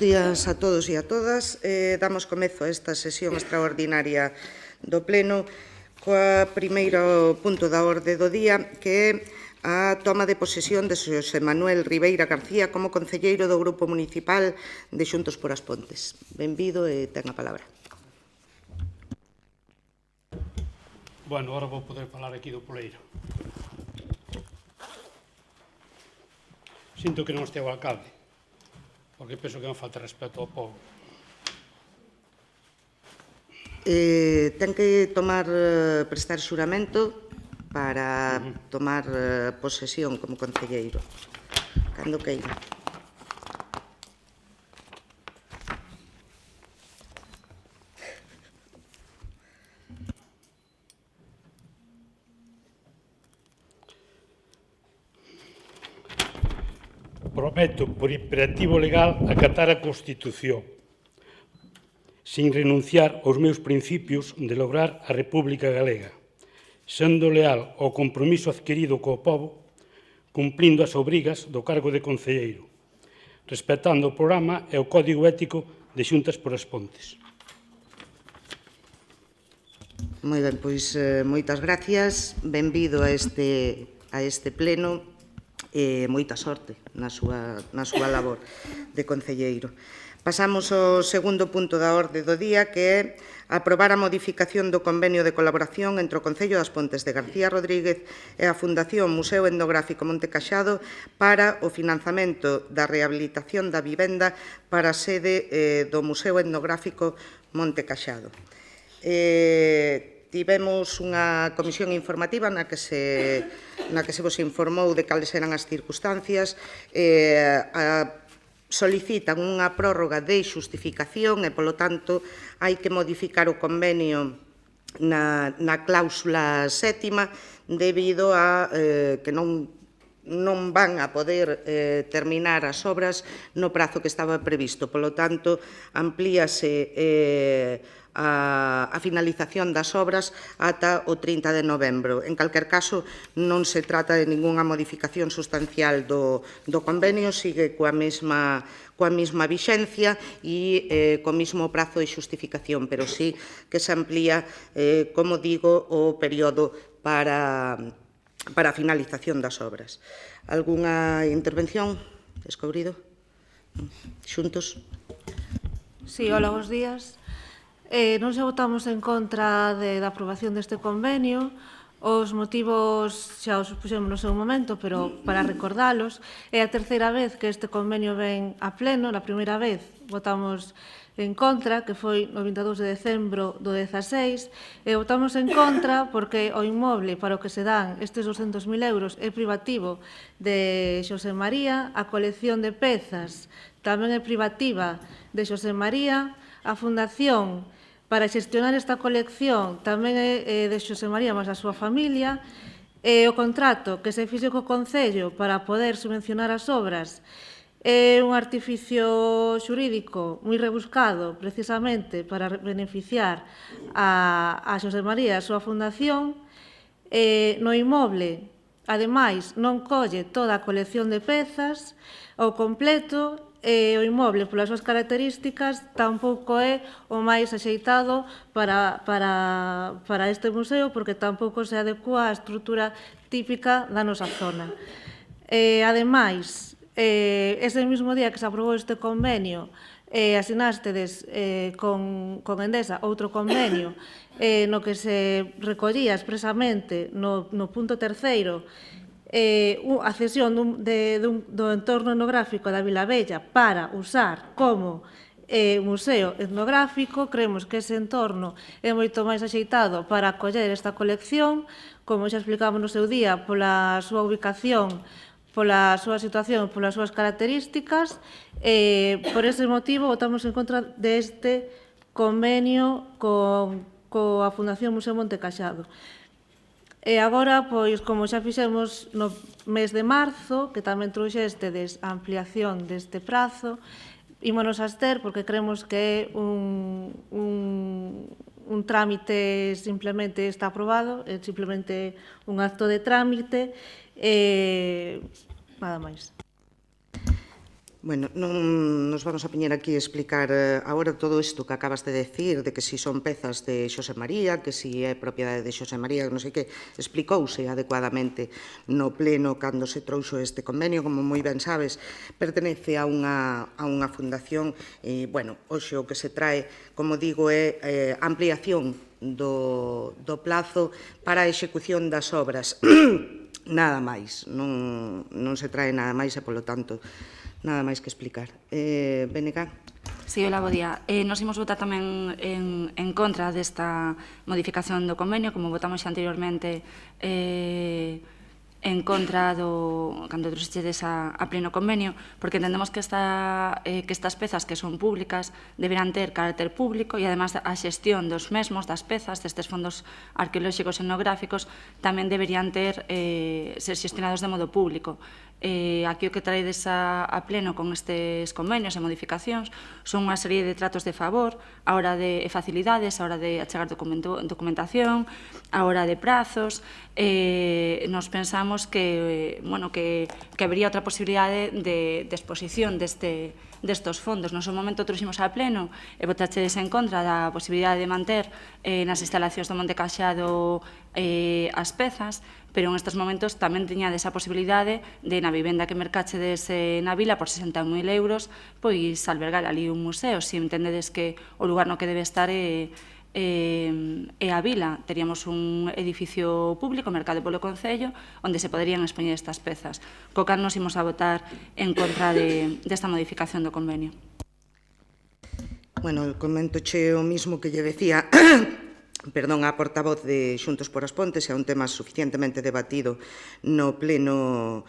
días a todos e a todas. Damos comezo a esta sesión extraordinaria do Pleno coa primeiro punto da orde do día, que é a toma de posesión de Xosé Manuel Ribeira García como concelleiro do Grupo Municipal de Xuntos por as Pontes. Benvido e ten a palabra. Bueno, agora vou poder falar aquí do Poleiro. Sinto que non este o alcalde, porque penso que non falta respeto ao povo. Ten que prestar xuramento para tomar posesión como concelleiro. Cando queira. Prometo, por imperativo legal, acatar a Constitución, sin renunciar aos meus principios de lograr a República Galega, sendo leal ao compromiso adquirido co povo, cumplindo as obrigas do cargo de concelleiro, respetando o programa e o Código Ético de Xuntas por as Pontes. Moi ben, pois moitas gracias. Benvido a este pleno e moita sorte na súa labor de concelleiro. Pasamos ao segundo punto da orde do día, que é aprobar a modificación do convenio de colaboración entre o Concello das Pontes de García Rodríguez e a Fundación Museo Etnográfico Monte Caxado para o financiamento da rehabilitación da vivenda para a sede do Museo Etnográfico Monte Caxado. Tivemos unha comisión informativa na que se vos informou de cales eran as circunstancias. Solicitan unha prórroga de xustificación e, polo tanto, hai que modificar o convenio na cláusula sétima debido a que non van a poder terminar as obras no prazo que estaba previsto. Polo tanto, amplíase a finalización das obras ata o 30 de novembro. En calquer caso, non se trata de ningunha modificación sustancial do convenio, sigue coa mesma vixencia e co mesmo prazo de xustificación, pero sí que se amplía, como digo, o período para a finalización das obras. Algúnha intervención? Descobrido? Xuntos? Sí, hola, bons días. Non se votamos en contra da aprobación deste convenio. Os motivos xa os puxemos no seu momento, pero para recordalos, é a terceira vez que este convenio ven a pleno. Na primeira vez votamos en contra, que foi no 22 de decembro do 16, e votamos en contra porque o inmoble para o que se dan estes 200.000 euros é privativo de Xosé María, a colección de pezas tamén é privativa de Xosé María, a fundación para xestionar esta colección tamén é de Xosé María máis a súa familia, e o contrato que se fixe co Concello para poder subvencionar as obras é un artificio xurídico moi rebuscado precisamente para beneficiar a Xosé María e a súa fundación. No inmoble, ademais, non colle toda a colección de pezas ao completo, e o inmoble, polas súas características, tampouco é o máis axeitado para este museo, porque tampouco se adecua á estrutura típica da nosa zona. Ademais, ese mesmo día que se aprobou este convenio, asinástedes con Endesa outro convenio no que se recollía expresamente no punto terceiro a cesión do entorno etnográfico da Vilabella para usar como museo etnográfico. Creemos que ese entorno é moito máis axeitado para acoller esta colección, como xa explicamos no seu día, pola súa ubicación, pola súa situación, polas súas características. Por ese motivo, votamos en contra deste convenio coa Fundación Museo Monte Caxado. E agora, pois, como xa fixemos no mes de marzo, que tamén trouxéstedes a ampliación deste prazo, ímonos a abster porque creemos que é un trámite simplemente está aprobado, é simplemente un acto de trámite, nada máis. Bueno, non nos vamos a poñer aquí a explicar agora todo isto que acabas de decir, de que si son pezas de Xosé María, que si é propiedade de Xosé María, non sei que, explicouse adecuadamente no pleno cando se trouxo este convenio, como moi ben sabes, pertenece a unha fundación e, bueno, hoxe o que se trae, como digo, é ampliación do plazo para a execución das obras. Nada máis, non se trae nada máis e, polo tanto, nada máis que explicar. BNK? Sí, hola, bo día. Nos imos votar tamén en contra desta modificación do convenio, como votamos xa anteriormente en contra cando trouxedes a pleno convenio, porque entendemos que estas pezas que son públicas deberán ter carácter público e, además, a xestión dos mesmos, das pezas, destes fondos arqueolóxicos e etnográficos, tamén deberían ser xestionados de modo público. Aquí o que traedes a pleno con estes convenios e modificacións son unha serie de tratos de favor a hora de facilidades, a hora de achegar documentación, a hora de prazos. Nos pensamos que habería outra posibilidade de exposición destos fondos. No seu momento trouximos a pleno e votachedes en contra da posibilidade de manter nas instalacións do Monte Caxado as pezas, pero en estes momentos tamén teñades a posibilidade de, na vivenda que mercachedes na vila por 60.000 euros, pois albergar ali un museo. Se entendedes que o lugar no que debe estar é a vila, teríamos un edificio público mercado polo Concello onde se poderían expoñer estas pezas. Co cal nos imos a votar en contra desta modificación do convenio. Bueno, comentoche o mismo que lle decía a portavoz de Xuntos por as Pontes, é un tema suficientemente debatido no pleno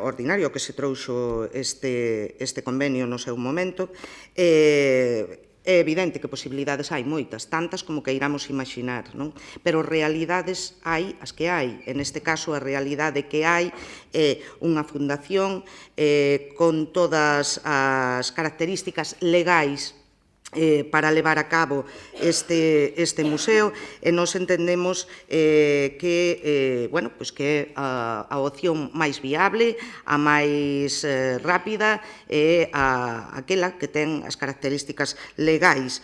ordinario que se trouxo este convenio no seu momento. É evidente que posibilidades hai moitas, tantas como que iramos imaginar, non? Pero realidades hai as que hai. En este caso, a realidade que hai é unha fundación con todas as características legais para levar a cabo este museo, e nos entendemos que é a opción máis viable, a máis rápida e aquela que ten as características legais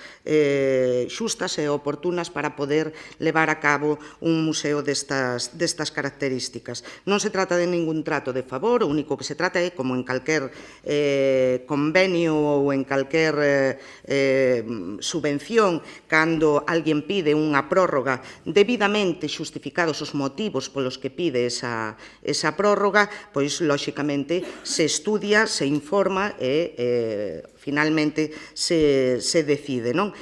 xustas e oportunas para poder levar a cabo un museo destas características. Non se trata de ningún trato de favor, o único que se trata é, como en calquer convenio ou en calquer subvención, cando alguén pide unha prórroga debidamente xustificados os motivos polos que pide esa prórroga, pois, lóxicamente, se estudia, se informa e, finalmente, se decide, non?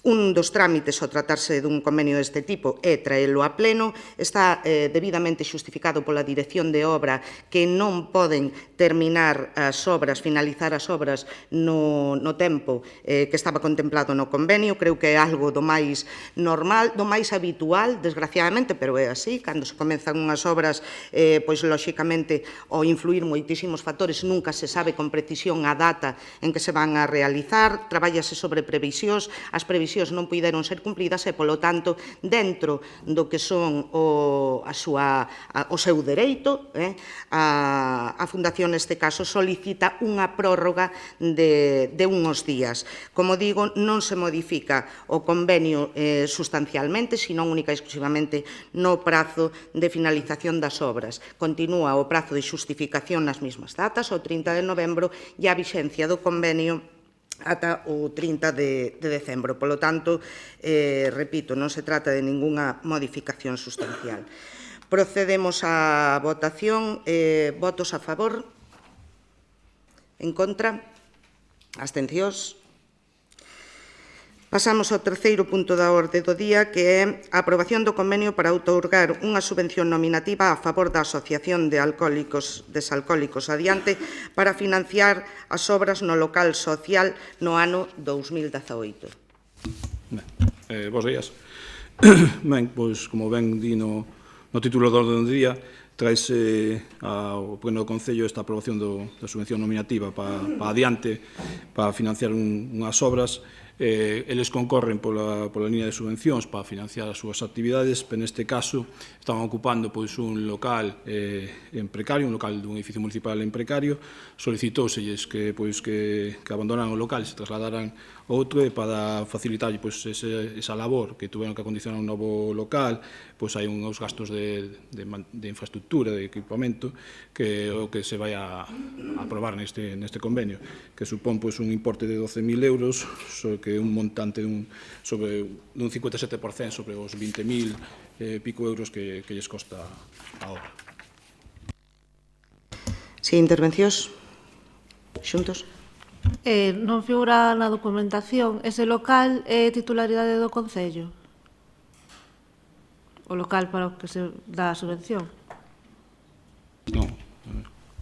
Un dos trámites ao tratarse dun convenio deste tipo é traelo a pleno, está debidamente xustificado pola dirección de obra que non poden terminar as obras, finalizar as obras no tempo que estaba contemplado no convenio. Creo que é algo do máis normal, do máis habitual, desgraciadamente, pero é así. Cando se comenzan unhas obras, pois, lóxicamente, ao influir moitísimos factores, nunca se sabe con precisión a data en que se van a realizar, trabállase sobre previsións, as previsións non puideron ser cumpridas e, polo tanto, dentro do que son o seu dereito, a Fundación, neste caso, solicita unha prórroga de unhos días. Como digo, non se modifica o convenio sustancialmente, sino única e exclusivamente no prazo de finalización das obras. Continúa o prazo de xustificación nas mesmas datas, o 30 de novembro, e a vixencia do convenio ata o 30 de decembro. Polo tanto, repito, non se trata de ningunha modificación sustancial. Procedemos á votación. Votos a favor? En contra? Abstencións? Pasamos ao terceiro punto da orde do día, que é a aprobación do convenio para outorgar unha subvención nominativa a favor da Asociación de Desalcohólicos Adiante para financiar as obras no local social no ano 2018. Bos días. Ben, pois, como ben di no título do orde do día, traese ao pleno do Concello esta aprobación da subvención nominativa para adiante, para financiar unhas obras Eles concorren pola línea de subvencións para financiar as súas actividades, pero neste caso estaban ocupando un local en precario, un local dun edificio municipal en precario. Solicitóuselles que abandonaran o local e se trasladaran a outro, e para facilitar esa labor que tuveron que acondicionar un novo local, hai uns gastos de infraestructura, de equipamento, que é o que se vai a aprobar neste convenio, que supón un importe de 12.000 euros, que é un montante dun 57% sobre os 20.000 pico euros que lles costa a obra. Si, intervencións xuntos? Non figura na documentación. Ese local é titularidade do Concello? O local para o que se dá a subvención? Non.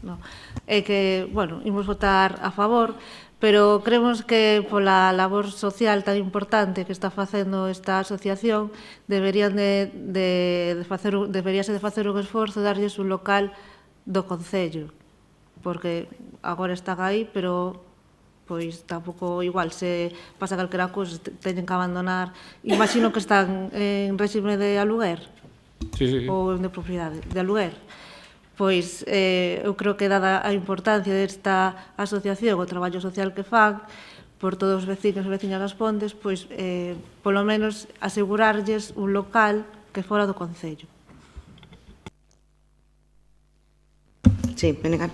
No. É que, bueno, imos votar a favor, pero creemos que pola labor social tan importante que está facendo esta asociación deberíase de facer un esforzo de darlles un local do Concello, porque agora están aí, pero pois tampouco igual se pasa calquera cousa, teñen que abandonar. Imagino que están en réxime de aluguer, Sí. ou de propiedade, de aluguer. Pois eu creo que dada a importancia desta asociación, o traballo social que fan por todos os vecinos e veciñas das Pontes, pois polo menos asegurarlles un local que fora do Concello. Sí, Menegal.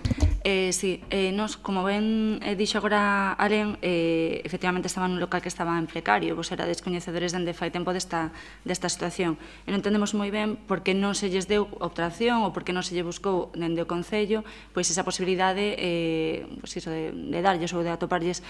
Sí, nos, como ben dixo agora Alen, efectivamente estaba nun local que estaba en precario, vos era descoñecedores dende fai tempo desta situación. E non entendemos moi ben por que non se lles deu optación ou por que non se lle buscou dende o Concello pois esa posibilidade de darlles ou de atoparlles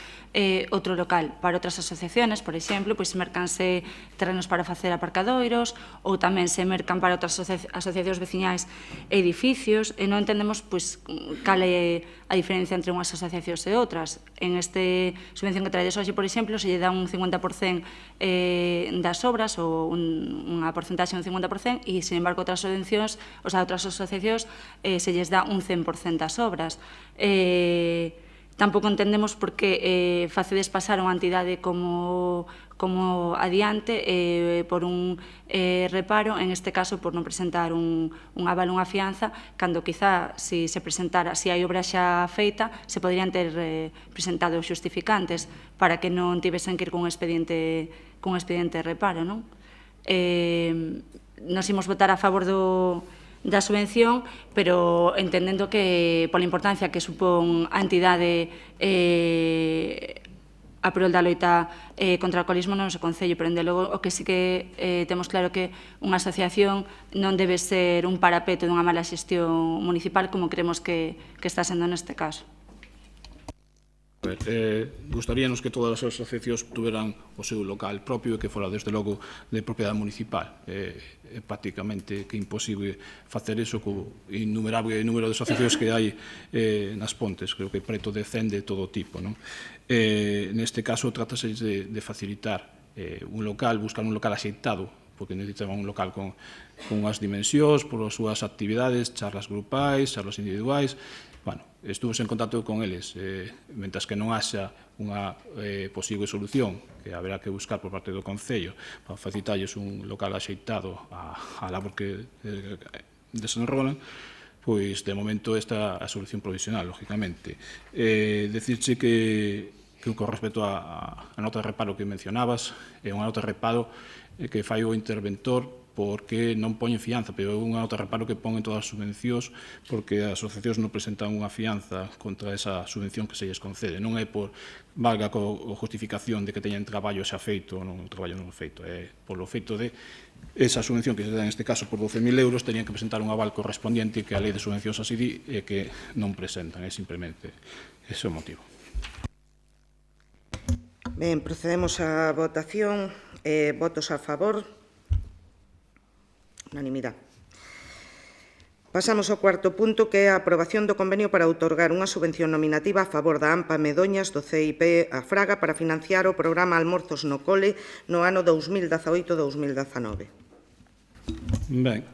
outro local. Para outras asociaciones, por exemplo, pois mercanse terrenos para facer aparcadoiros ou tamén se mercan para outras asociacións veciñais edificios, e non entendemos pois cal é a diferencia entre unhas asociacións e outras. En este subvención que traedes hoxe, por exemplo, se lle dá un 50% das obras ou unha porcentaxe un 50% e, sin embargo, outras subvencións, outras asociacións, se lles dá un 100% das obras. Tampouco entendemos por que facedes pasar unha entidade como adiante por un reparo, en este caso por non presentar un aval, unha fianza, cando quizá se presentara, se hai obra xa feita, se poderían ter presentado xustificantes para que non tivesen que ir cun expediente de reparo, non? Nos imos votar a favor da subvención, pero entendendo que pola importancia que supón a entidade a prol da loita contra o alcoholismo no noso Concello, pero, dende logo, o que sí que temos claro que unha asociación non debe ser un parapeto dunha mala xestión municipal, como creemos que está sendo neste caso. Gustaríanos que todas as asociacións tuveran o seu local propio e que fora, desde logo, de propiedade municipal. É prácticamente que imposible facer iso co innumerable número de asociacións que hai nas Pontes, creo que preto de 100 de todo tipo. Neste caso, trátase de facilitar un local, buscar un local axeitado, porque necesitaban un local con unhas dimensións, por as súas actividades, charlas grupais, charlas individuais. Bueno, estuvos en contacto con eles, mentras que non haxa unha posible solución que haberá que buscar por parte do Concello para facilitarlles un local axeitado á labor que desenrolan, pois de momento esta é a solución provisional, lógicamente. Decirche que con respecto a nota de reparo que mencionabas, é unha nota de reparo que fai o interventor porque non poñen fianza, pero é unha nota de reparo que pon en todas as subvencións porque as asociacións non presentan unha fianza contra esa subvención que se lles concede. Non é por valga co justificación de que teñen traballo xa feito ou non traballo non feito, é polo feito de esa subvención que se dá neste caso por 12.000 euros tenían que presentar un aval correspondiente que a lei de subvencións así di e que non presentan, é simplemente ese o motivo. Ben, procedemos á votación. Votos a favor. Unanimidade. Pasamos ao cuarto punto, que é a aprobación do convenio para outorgar unha subvención nominativa a favor da AMPA Medoñas do CIP a Fraga para financiar o programa Almorzos no Cole no ano 2018-2019. Ben,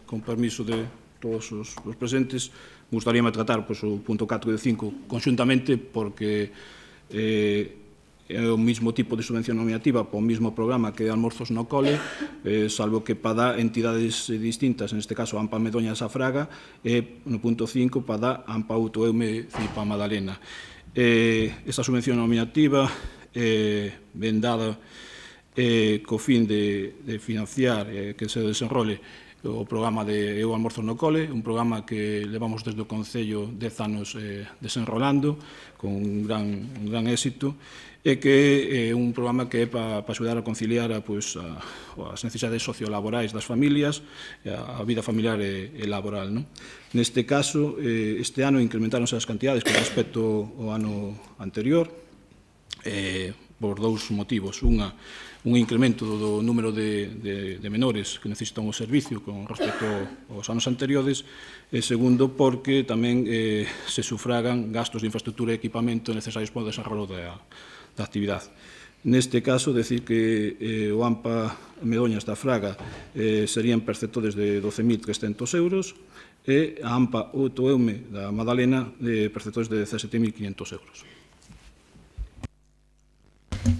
con permiso de todos os presentes, gustaríame tratar o punto 4 e 5 conxuntamente porque é o mesmo tipo de subvención nominativa para o mesmo programa que almorzos no cole, salvo que para entidades distintas, en este caso AMPA Medoña e Safraga, e no punto 5 para AMPA Autoeume Cipa Madalena. Esta subvención nominativa ben dada co fin de financiar que se desenrole o programa de Eu Almorzo no Cole, un programa que levamos desde o Concello 10 anos desenrolando con un gran éxito, e que é un programa que é para axudar a conciliar as necesidades sociolaborais das familias, a vida familiar e laboral. Neste caso, este ano incrementaronse as cantidades con respecto ao ano anterior, por dous motivos. Un incremento do número de menores que necesitan o servicio con respecto aos anos anteriores, e segundo, porque tamén se sufragan gastos de infraestructura e equipamento necesarios para o desarrollo da actividade. Neste caso, decir que o AMPA Medoñas da Fraga serían perceptores de 12.300 euros e a AMPA Autoeume da Madalena perceptores de 17.500 euros.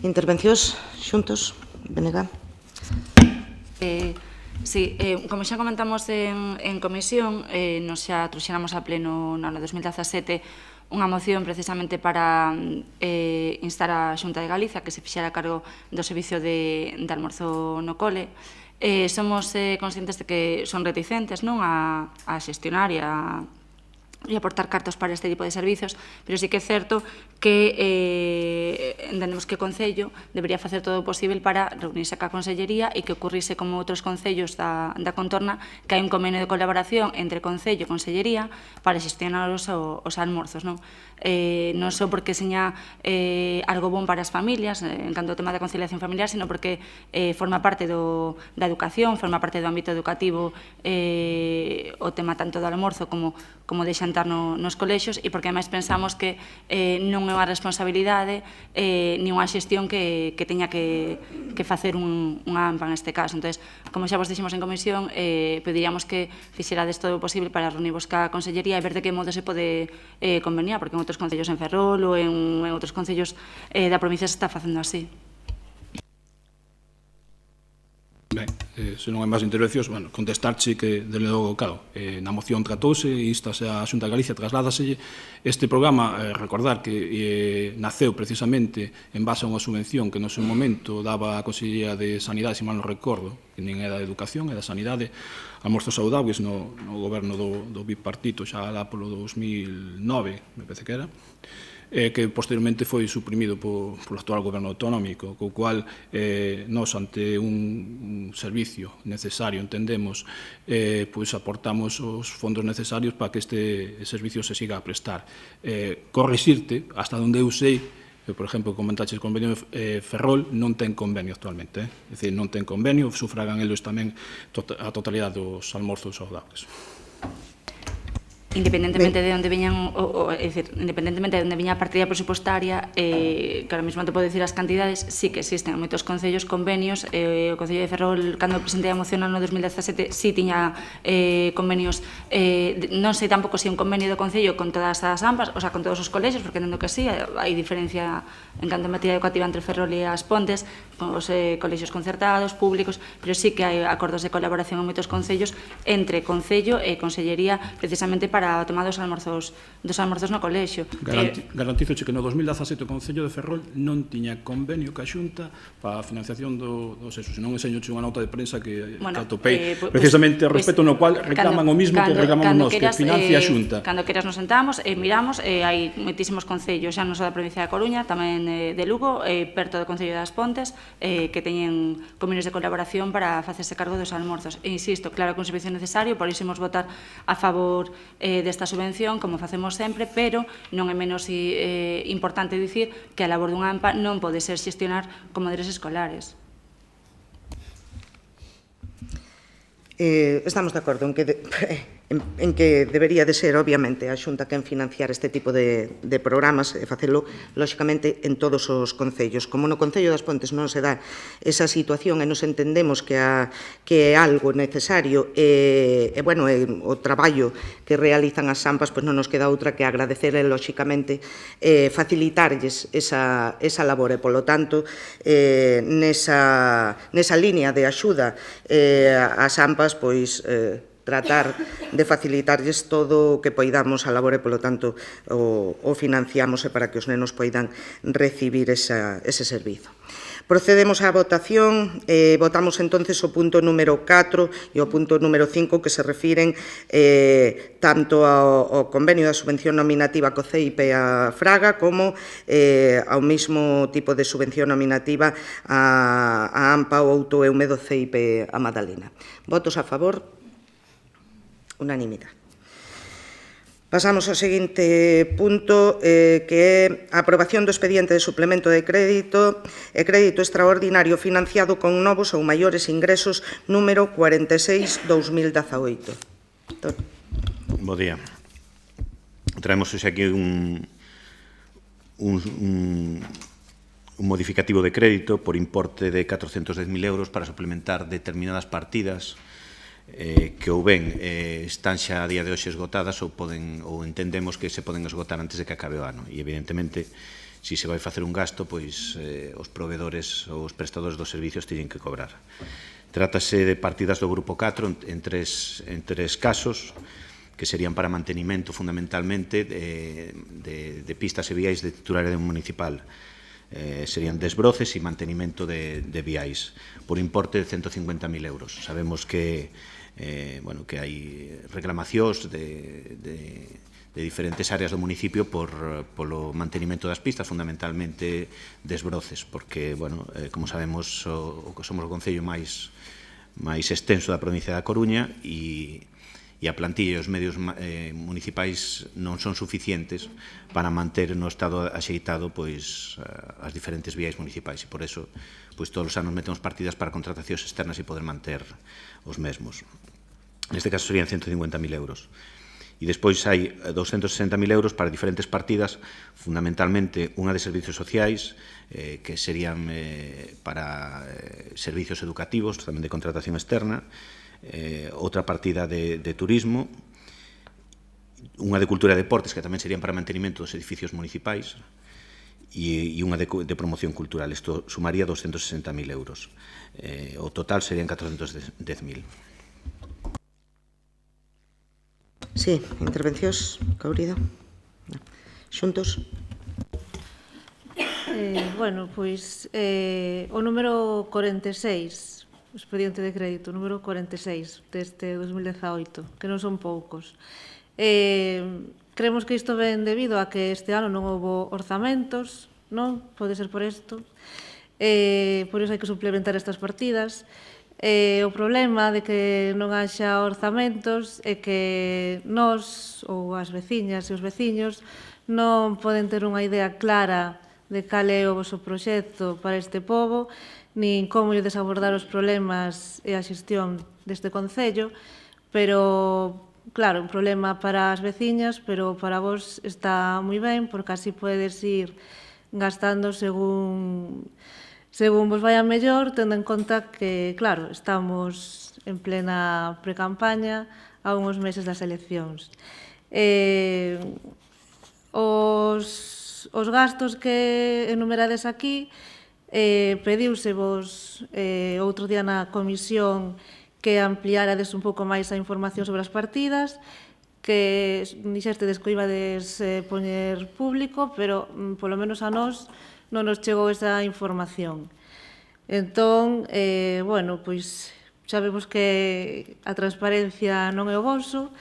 Intervencións xuntos, Benega. Sí, como xa comentamos en comisión, nos xa trouxéramos a pleno no ano 2017 unha moción precisamente para instar a Xunta de Galicia que se fixera a cargo do servicio de almorzo no cole. Somos conscientes de que son reticentes a xestionar e aportar cartos para este tipo de servizos, pero sí que é certo que entendemos que o Concello debería facer todo o posible para reunirse ca Consellería e que ocurrise como outros concellos da contorna, que hai un convenio de colaboración entre Concello e Consellería para xestionar os almorzos. Non só porque seña algo bon para as familias, en canto ao tema da conciliación familiar, sino porque forma parte da educación, forma parte do ámbito educativo o tema tanto do almorzo como de xantar nos colexios, e porque ademais pensamos que non é unha responsabilidade ni unha xestión que teña que facer unha AMPA neste caso. Entón, como xa vos dixemos en comisión, pediríamos que fixerades todo o posible para reunirvos ca Consellería e ver de que modo se pode conveniar, porque en outros concellos en Ferrol ou en outros concellos da provincia se está facendo así. Ben, se non hai máis intervencións, contestarche que, desde logo, claro, na moción tratouse e instase a Xunta de Galicia, trasládaselle este programa, recordar que naceu precisamente en base a unha subvención que no seu momento daba a Consellería de Sanidade, se mal non recordo, que nin é da Educación, é da Sanidade, almorzos saudables no goberno do bipartito xa lá polo 2009, me parece que era, que posteriormente foi suprimido polo actual goberno autonómico, co cual nós, ante un servicio necesario, entendemos, aportamos os fondos necesarios para que este servicio se siga a prestar. Corrixirte, hasta onde eu sei, por exemplo, comentaches o convenio Ferrol, non ten convenio actualmente, é dicir, non ten convenio, sufragan eles tamén a totalidade dos almorzos saudables. Independentemente de onde veñan, independentemente de onde veña a partida presupostaria, que ahora mesmo te podo dicir as cantidades, sí que existen moitos concellos convenios. O Concello de Ferrol, cando presentei a moción no 2017, sí tiña convenios, non sei tampouco se un convenio do Concello con todas as AMPAs, o sea, con todos os colexios, porque entendo que sí, hai diferencia en canto a materia educativa entre Ferrol e as Pontes, con os colexios concertados, públicos, pero sí que hai acordos de colaboración en moitos concellos entre Concello e Consellería, precisamente para o tema dos almorzos no colexio. Garantízoche que no 2017 o Concello de Ferrol non tiña convenio ca Xunta para a financiación dos esos, senón enseñoche unha nota de prensa que atopei precisamente ao respecto no cual reclaman o mismo que reclamamos nós, que financia a Xunta. Cando queras nos sentamos e miramos, hai moitísimos concellos, xa non só da provincia da Coruña, tamén de Lugo, perto do Concello das Pontes, que teñen convenios de colaboración para facerse cargo dos almorzos. E insisto, claro que un servicio necesario, por iso imos votar a favor desta subvención, como facemos sempre, pero non é menos importante dicir que a labor dunha AMPA non pode ser xestionar comedores escolares. Estamos de acordo en que en que debería de ser, obviamente, a Xunta quen financiar este tipo de programas e facelo, lóxicamente, en todos os concellos. Como no Concello das Pontes non se dá esa situación e nos entendemos que é algo necesario e o traballo que realizan as AMPAs, pois non nos queda outra que agradecer e, lóxicamente, facilitarlles esa labor e, polo tanto, nesa línea de axuda ás AMPAs, pois, tratar de facilitarlles todo o que poidamos a labor e, polo tanto, o financiamos para que os nenos poidan recibir ese servizo. Procedemos á votación. Votamos entonces o punto número 4 e o punto número 5 que se refiren tanto ao convenio da subvención nominativa co CEIP a Fraga como ao mesmo tipo de subvención nominativa a AMPA ou Outo Eume do CEIP a Madalena. Votos a favor? Unanimidade. Pasamos ao seguinte punto, que é a aprobación do expediente de suplemento de crédito e crédito extraordinario financiado con novos ou maiores ingresos número 46/2018. Bo día. Traemos hoxe aquí un modificativo de crédito por importe de 410.000 euros para suplementar determinadas partidas que ou ben están xa a día de hoxe esgotadas ou entendemos que se poden esgotar antes de que acabe o ano. E, evidentemente, se se vai facer un gasto, pois os proveedores ou os prestadores dos servicios teñen que cobrar. Trátase de partidas do Grupo 4 en tres casos, que serían para mantenimento fundamentalmente de pistas e viais de titularidade municipal. Serían desbroces e mantenimento de viais por importe de 150.000 euros. Sabemos que hai reclamacións de diferentes áreas do municipio polo mantenimento das pistas, fundamentalmente desbroces, porque, como sabemos, somos o concello máis extenso da provincia da Coruña e a plantilla e os medios municipais non son suficientes para manter no estado axeitado as diferentes viais municipais e por eso todos os anos metemos partidas para contratacións externas e poder manter os mesmos. Neste caso serían 150.000 euros. E despois hai 260.000 euros para diferentes partidas, fundamentalmente unha de servicios sociais, que serían para servicios educativos, tamén de contratación externa, outra partida de turismo, unha de cultura e deportes, que tamén serían para mantenimento dos edificios municipais, e unha de promoción cultural. Isto sumaría 260.000 euros. O total serían 410.000. Sí, intervencións, Caurido. Xuntos. Pois, o número 46, o expediente de crédito, número 46 deste 2018, que non son poucos. Creemos que isto ven debido a que este ano non houbo orzamentos, non? Pode ser por isto. Por iso hai que suplementar estas partidas. O problema de que non haxa orzamentos é que nós, ou as veciñas e os veciños, non poden ter unha idea clara de cal é o vosso proxecto para este pobo, nin como lle desabordar os problemas e a xestión deste concello, pero, claro, un problema para as veciñas, pero para vos está moi ben, porque así podedes ir gastando según vos vaya mellor, tendo en conta que, claro, estamos en plena precampaña a uns meses das eleccións. Os gastos que enumerades aquí, pediusevos outro día na comisión que ampliárades un pouco máis a información sobre as partidas, que dixestedes que ibades poñer público, pero polo menos a nós non nos chegou esa información. Entón, pois xa vemos que a transparencia non é o voso,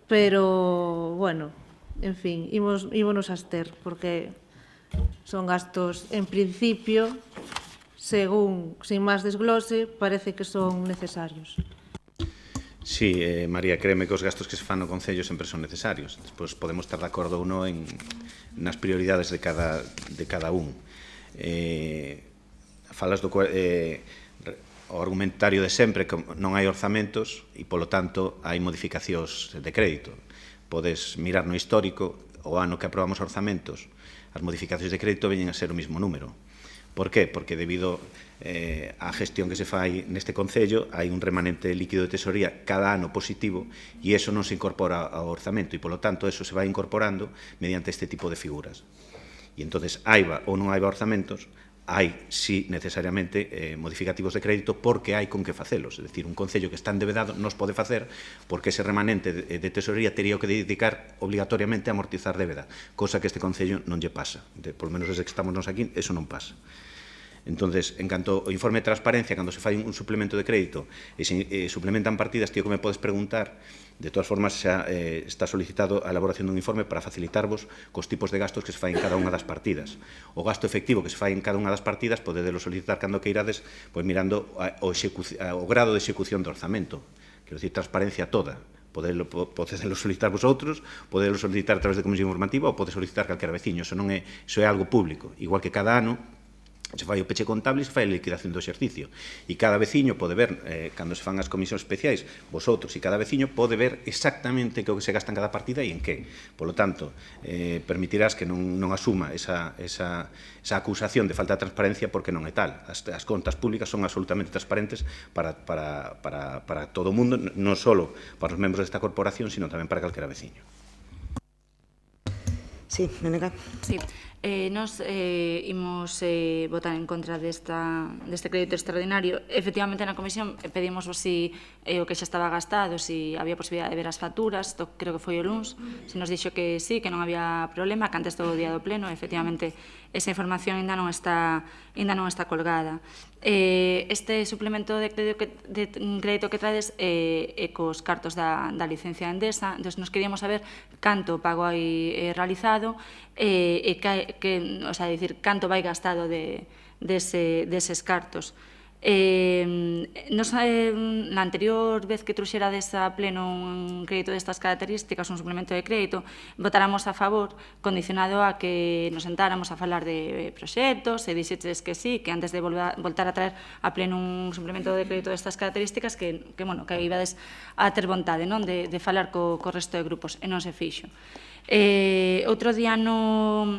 pero, en fin, ímonos a abster, porque son gastos, en principio, según, sin máis desglose, parece que son necesarios. Sí, María, créeme que os gastos que se fan no Concello sempre son necesarios. Despois podemos estar de acordo ou non nas prioridades de cada un. Falas o argumentario de sempre que non hai orzamentos e, polo tanto, hai modificacións de crédito. Podes mirar no histórico, o ano que aprobamos orzamentos, as modificacións de crédito veñen a ser o mesmo número. Por qué? Porque debido á gestión que se fai neste Concello hai un remanente líquido de tesorería cada ano positivo e iso non se incorpora ao orzamento e, polo tanto, eso se vai incorporando mediante este tipo de figuras. E, entonces, haiba ou non haiba orzamentos, hai, sí, necesariamente modificativos de crédito porque hai con que facelos. É dicir, un Concello que está endevedado non os pode facer porque ese remanente de tesorería teria que dedicar obligatoriamente a amortizar débeda, cosa que este Concello non lle pasa. Por menos desde que estamos nos aquí, eso non pasa. Entonces, en canto ao informe de transparencia, cando se fai un suplemento de crédito e se suplementan partidas, tío, que me podes preguntar, de todas formas, xa está solicitado a elaboración dun informe para facilitarvos cos tipos de gastos que se fai en cada unha das partidas. O gasto efectivo que se fai en cada unha das partidas podedelo solicitar cando queirades, pois mirando o grado de execución do orzamento. Quero dicir, transparencia toda. Podelo solicitar vosotros, podelo solicitar a través de comisión informativa ou pode solicitar calquera veciño. Iso é algo público. Igual que cada ano se fai o peche contable e se fai a liquidación do exercicio. E cada veciño pode ver, cando se fan as comisións especiais, vosotros e cada veciño pode ver exactamente que o que se gasta en cada partida e en que. Polo tanto, permitirás que non asuma esa acusación de falta de transparencia porque non é tal. As contas públicas son absolutamente transparentes para todo o mundo, non só para os membros desta corporación, sino tamén para calquera veciño. Sí, Menega. Sí. Nos imos votar en contra deste crédito extraordinario. Efectivamente, na comisión pedimos si o que xa estaba gastado, si había posibilidade de ver as facturas, creo que foi o luns, se nos dixo que sí, que non había problema, que antes do día do pleno, efectivamente, esa información ainda non está colgada. Este suplemento de crédito que traes é cos cartos da licencia Endesa, entón nos queríamos saber canto pago hai realizado e canto vai gastado deses cartos. Na anterior vez que truxerades a pleno un crédito destas características, un suplemento de crédito, votáramos a favor, condicionado a que nos sentáramos a falar de proxectos e dixetes que sí, que antes de voltar a traer a pleno un suplemento de crédito destas características que ibades a ter vontade de falar co resto de grupos, e non se fixo. Outro día nos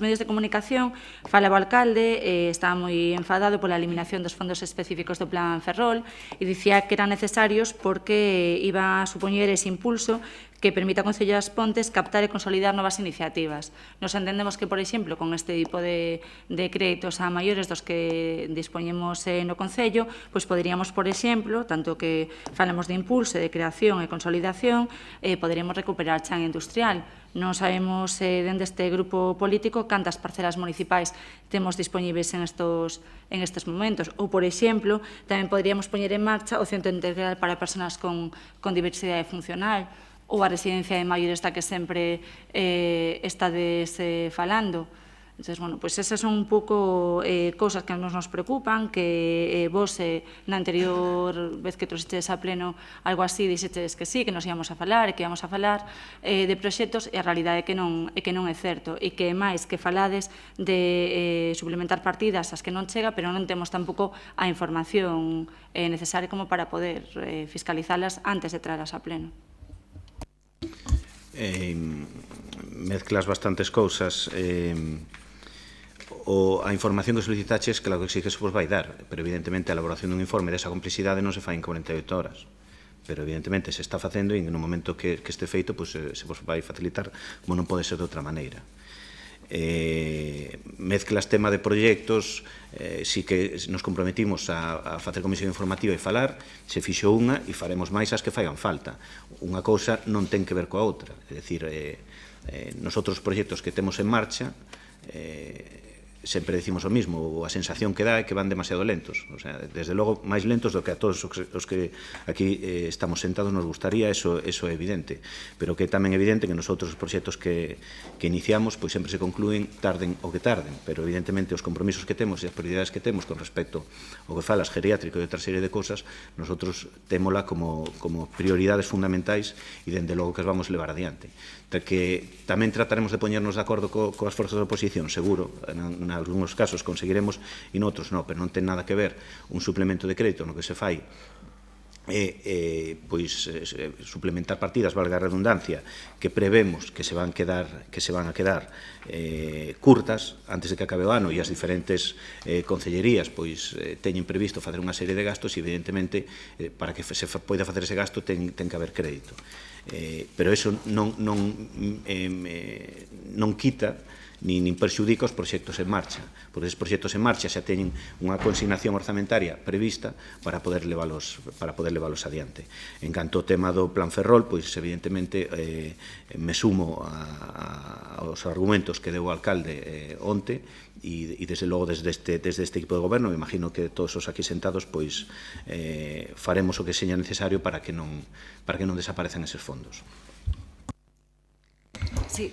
medios de comunicación falaba o alcalde, estaba moi enfadado pola eliminación dos fondos específicos do Plan Ferrol e dicía que eran necesarios porque iba a supoñer ese impulso que permita ao Concello das Pontes captar e consolidar novas iniciativas. Nos entendemos que, por exemplo, con este tipo de créditos a maiores dos que dispoñemos no Concello, pois poderíamos, por exemplo, tanto que falamos de impulso, de creación e consolidación, poderíamos recuperar chan industrial. Non sabemos, dende este grupo político, cantas parcelas municipais temos dispoñibles en estes momentos. Ou, por exemplo, tamén poderíamos poñer en marcha o Centro Integral para Persoas con Diversidade Funcional, ou a residencia de maiores da que sempre estades falando. Entón, bueno, pois esas son un pouco cousas que nos preocupan, que vos na anterior vez que trouxetes a pleno algo así, dixetes que sí, que nos íamos a falar, e que íamos a falar de proxectos, e a realidade é que non é certo, e que máis que falades de suplementar partidas as que non chega, pero non temos tampouco a información necesaria como para poder fiscalizalas antes de traerlas a pleno. Mezclas bastantes cousas. A información que solicitaches, claro que sí que se vos vai dar, pero evidentemente a elaboración dun informe desa complexidade non se fai en 48 horas, pero evidentemente se está facendo e no momento que este feito se vos vai facilitar, como non pode ser de outra maneira. Mezclas tema de proxectos, si que nos comprometimos a facer comisión informativa e falar, se fixo unha e faremos máis as que faigan falta. Unha cousa non ten que ver coa outra, é dicir, nosotros os proxectos que temos en marcha sempre decimos o mismo, a sensación que dá é que van demasiado lentos, o sea, desde logo máis lentos do que a todos os que aquí estamos sentados nos gustaría, eso é evidente, pero que é tamén evidente que nosotros os proxectos que iniciamos pois sempre se conclúen, tarden o que tarden, pero evidentemente os compromisos que temos e as prioridades que temos con respecto ao que falas geriátrico e outra serie de cosas, nosotros témola como prioridades fundamentais e dende logo que as vamos levar adiante. Que tamén trataremos de poñernos de acordo coas forzas da oposición, seguro, na algúns casos conseguiremos e noutros non, pero non ten nada que ver un suplemento de crédito no que se fai suplementar partidas, valga a redundancia, que prevemos que se van a quedar curtas antes de que acabe o ano e as diferentes concellerías teñen previsto facer unha serie de gastos e evidentemente para que se poida facer ese gasto ten que haber crédito, pero eso non quita nin perxudica os proxectos en marcha, porque os proxectos en marcha xa teñen unha consignación orzamentaria prevista para poder leválos adiante. En canto ao tema do Plan Ferrol, pois evidentemente me sumo aos argumentos que deu o alcalde onte e desde logo desde este equipo de goberno, me imagino que todos os aquí sentados pois faremos o que seña necesario para que non desaparezan eses fondos. Sí,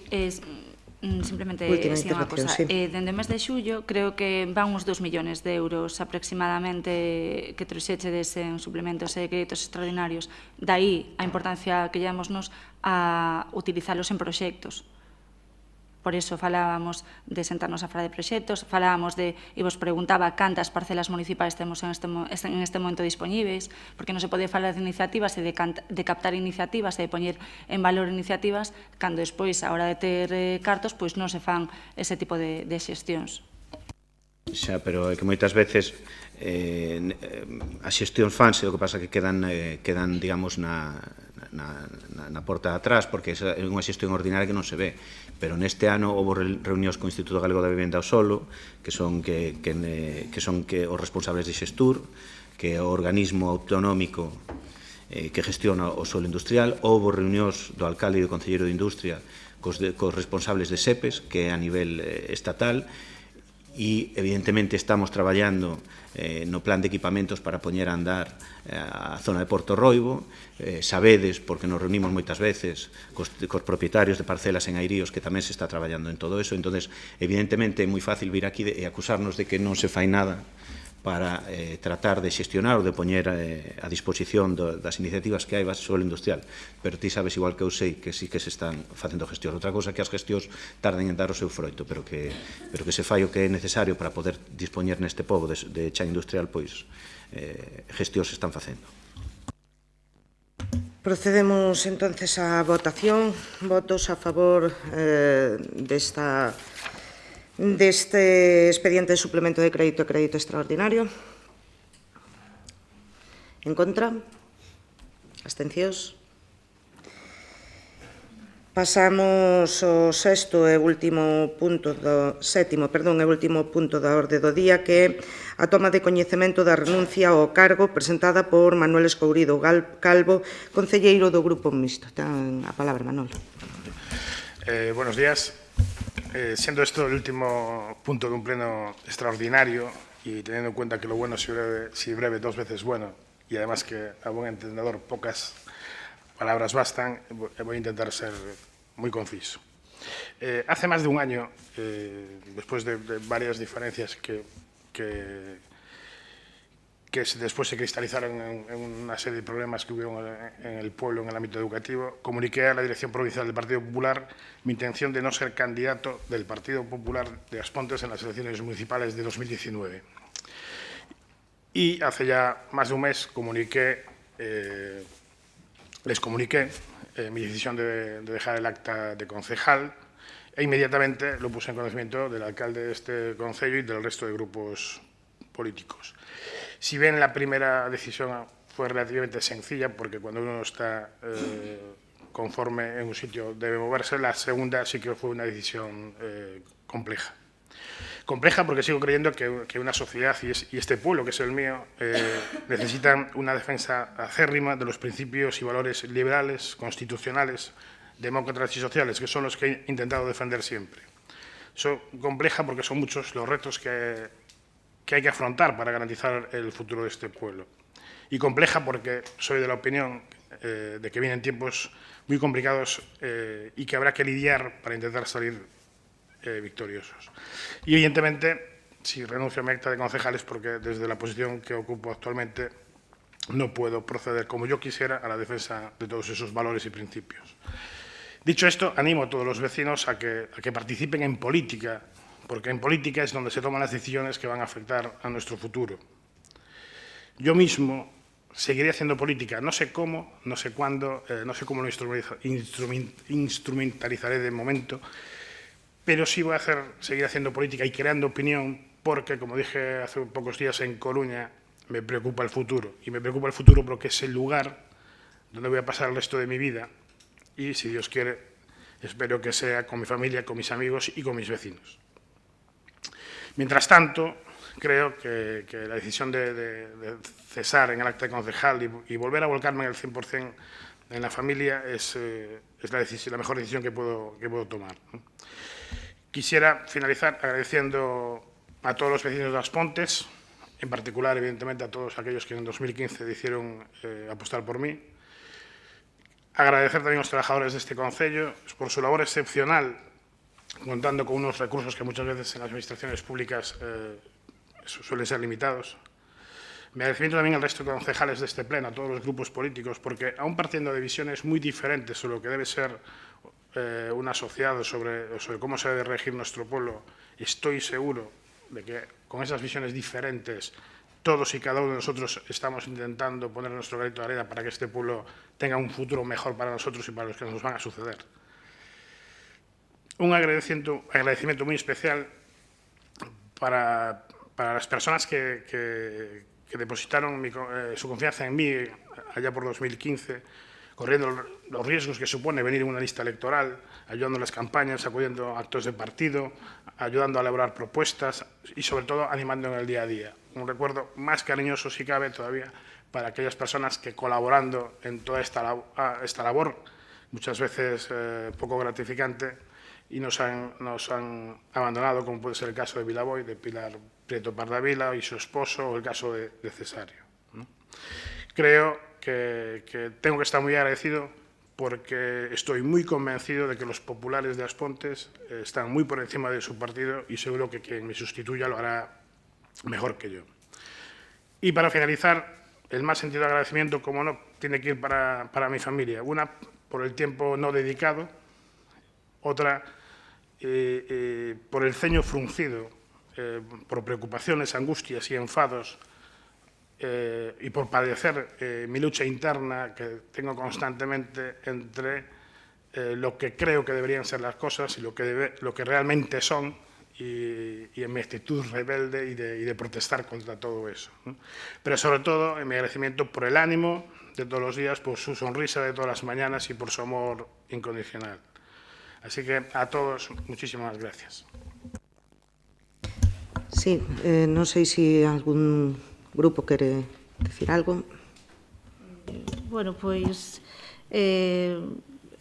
simplemente Última unha cosa. intervención, sí. Dende o mes de xullo, creo que van uns 2 millóns de euros aproximadamente que trouxechedes en suplementos e créditos extraordinarios. Daí a importancia que llamamos a utilizalos en proxectos. Por iso falábamos de sentarnos a falar de proxectos, falábamos de, e vos preguntaba cantas parcelas municipais temos en este momento dispoñíveis, porque non se pode falar de iniciativas e de captar iniciativas e de poñer en valor iniciativas cando despois, a hora de ter cartos, pois non se fan ese tipo de xestións. Xa, pero é que moitas veces as xestións fanse, o que pasa que quedan digamos, na porta de atrás, porque é unha xestión ordinaria que non se ve. Pero neste ano houve reunións co Instituto Galego da Vivenda ao Solo, que son os responsables de Xestur, que é o organismo autonómico que gestiona o solo industrial. Houve reunións do alcalde e do concelleiro de Industria cos responsables de SEPES, que é a nivel estatal, e evidentemente estamos traballando no plan de equipamentos para poñer a andar a zona de Porto Roibo. Sabedes, porque nos reunimos moitas veces cos propietarios de parcelas en Airíos, que tamén se está traballando en todo eso. Entonces, evidentemente é moi fácil vir aquí e acusarnos de que non se fai nada para tratar de xestionar ou de poñer a disposición das iniciativas que hai base solo industrial. Pero ti sabes, igual que eu sei, que sí que se están facendo gestións. Outra cosa que as gestións tarden en dar o seu froito, pero que se fai o que é necesario para poder dispoñer neste pobo de chan industrial, pois gestións se están facendo. Procedemos entonces á votación. Votos a favor deste expediente de suplemento de crédito e crédito extraordinario. En contra? Abstencións? Pasamos ao sétimo e último punto da orde do día, que é a toma de coñecemento da renuncia ao cargo presentada por Manuel Escourido Calvo, concelleiro do Grupo Mixto. Ten a palabra, Manuel. Buenos días. Siendo esto el último punto de un pleno extraordinario y teniendo en cuenta que lo bueno si breve 2 veces bueno, y además que a buen entendedor pocas palabras bastan, voy a intentar ser muy conciso. Hace más de un año, después de varias diferencias que después se cristalizaron en una serie de problemas que hubieron en el pueblo en el ámbito educativo, comuniqué a la Dirección Provincial del Partido Popular mi intención de no ser candidato del Partido Popular de As Pontes en las elecciones municipales de 2019. Y hace ya más de un mes les comuniqué mi decisión de dejar el acta de concejal e inmediatamente lo puse en conocimiento del alcalde de este concello y del resto de grupos políticos. Si bien la primera decisión fue relativamente sencilla, porque cuando uno está conforme en un sitio debe moverse, la segunda sí que fue una decisión compleja. Compleja porque sigo creyendo que una sociedad y este pueblo, que es el mío, necesitan una defensa acérrima de los principios y valores liberales, constitucionales, demócratas y sociales, que son los que he intentado defender siempre. Compleja porque son muchos los retos que hay que afrontar para garantizar el futuro de este pueblo. Y compleja porque soy de la opinión de que vienen tiempos muy complicados y que habrá que lidiar para intentar salir victoriosos. Y evidentemente, si renuncio a mi acta de concejal es porque desde la posición que ocupo actualmente no puedo proceder como yo quisiera a la defensa de todos esos valores y principios. Dicho esto, animo a todos los vecinos a que participen en política porque en política es donde se toman las decisiones que van a afectar a nuestro futuro. Yo mismo seguiré haciendo política, no sé cómo, no sé cuándo, no sé cómo lo instrumentalizaré de momento, pero sí voy a seguir haciendo política y creando opinión porque, como dije hace pocos días en Coruña, me preocupa el futuro. Y me preocupa el futuro porque es el lugar donde voy a pasar el resto de mi vida y, si Dios quiere, espero que sea con mi familia, con mis amigos y con mis vecinos. Mientras tanto, creo que la decisión de cesar en el acta de concejal y volver a volcarme el 100% en la familia es la mejor decisión que puedo tomar. Quisiera finalizar agradeciendo a todos los vecinos de As Pontes, en particular, evidentemente, a todos aquellos que en 2015 decidieron apostar por mí. Agradecer también a los trabajadores de este concello por su labor excepcional, contando con unos recursos que muchas veces en las administraciones públicas suelen ser limitados. Mi agradecimiento también al resto de concejales de este pleno, a todos los grupos políticos, porque aún partiendo de visiones muy diferentes sobre lo que debe ser un asociado, sobre cómo se debe regir nuestro pueblo, estoy seguro de que con esas visiones diferentes todos y cada uno de nosotros estamos intentando poner nuestro granito de arena para que este pueblo tenga un futuro mejor para nosotros y para los que nos van a suceder. Un agradecimiento muy especial para las personas que depositaron su confianza en mí allá por 2015, corriendo los riesgos que supone venir en una lista electoral, ayudando en las campañas, acudiendo a actos de partido, ayudando a elaborar propuestas y, sobre todo, animando en el día a día. Un recuerdo más cariñoso, si cabe, todavía, para aquellas personas que, colaborando en toda esta labor, muchas veces poco gratificante, y nos han abandonado, como puede ser el caso de Vilaboy, de Pilar Prieto Pardavila y su esposo, o el caso de Cesario, ¿no? Creo que tengo que estar muy agradecido porque estoy muy convencido de que los populares de As Pontes están muy por encima de su partido y seguro que quien me sustituya lo hará mejor que yo. Y para finalizar, el más sentido agradecimiento, como no, tiene que ir para mi familia. Una, por el tiempo no dedicado, otra, por el ceño fruncido, por preocupaciones, angustias y enfados, y por padecer mi lucha interna que tengo constantemente entre lo que creo que deberían ser las cosas y lo que realmente son, y en mi actitud rebelde y de protestar contra todo eso, ¿no? Pero sobre todo, en mi agradecimiento por el ánimo de todos los días, por su sonrisa de todas las mañanas y por su amor incondicional. Así que a todos, muchísimas gracias. Sí, non sei se algún grupo quere decir algo. Bueno, pois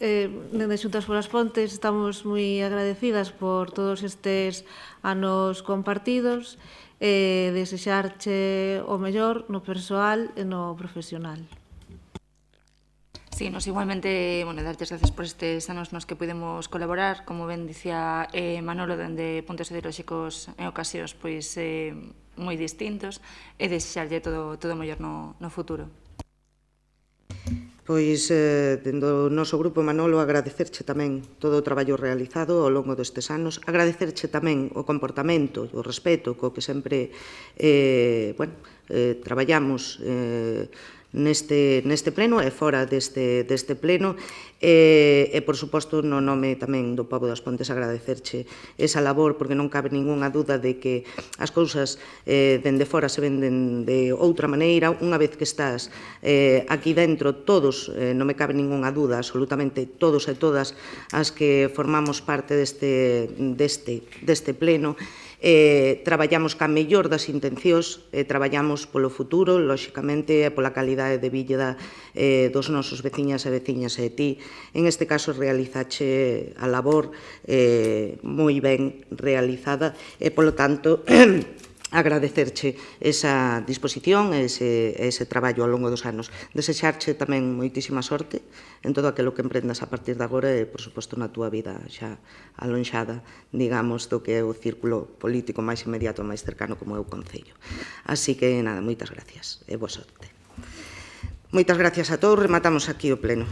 dende Xuntas polas Pontes estamos moi agradecidas por todos estes anos compartidos e desexarche o mellor no persoal e no profesional. Sí, nos igualmente, bueno, darte as gracias por estes anos nos que pudemos colaborar, como ben dicía Manolo, dende puntos ideolóxicos en ocasións pois moi distintos, e desexarlle todo o mellor no futuro. Pois, dende o noso grupo, Manolo, agradecerche tamén todo o traballo realizado ao longo destes anos, agradecerche tamén o comportamento, o respeto co que sempre traballamos neste pleno e fora deste pleno, e, por suposto, no nome tamén do pobo das Pontes agradecerche esa labor, porque non cabe ningunha dúda de que as cousas dende fora se venden de outra maneira. Unha vez que estás aquí dentro, todos, non me cabe ningunha dúda, absolutamente todos e todas as que formamos parte deste pleno, traballamos ca mellor das intencións, traballamos polo futuro, lóxicamente, e pola calidade de vida dos nosos veciñas e veciñas, e ti, en este caso, realizache a labor moi ben realizada, e, polo tanto, agradecerche esa disposición e ese traballo ao longo dos anos. Desexarche tamén moitísima sorte en todo aquilo que emprendas a partir de agora e, por suposto, na túa vida xa alonxada, digamos, do que é o círculo político máis inmediato, máis cercano como é o Concello. Así que, nada, moitas gracias e boa sorte. Moitas gracias a todos. Rematamos aquí o pleno.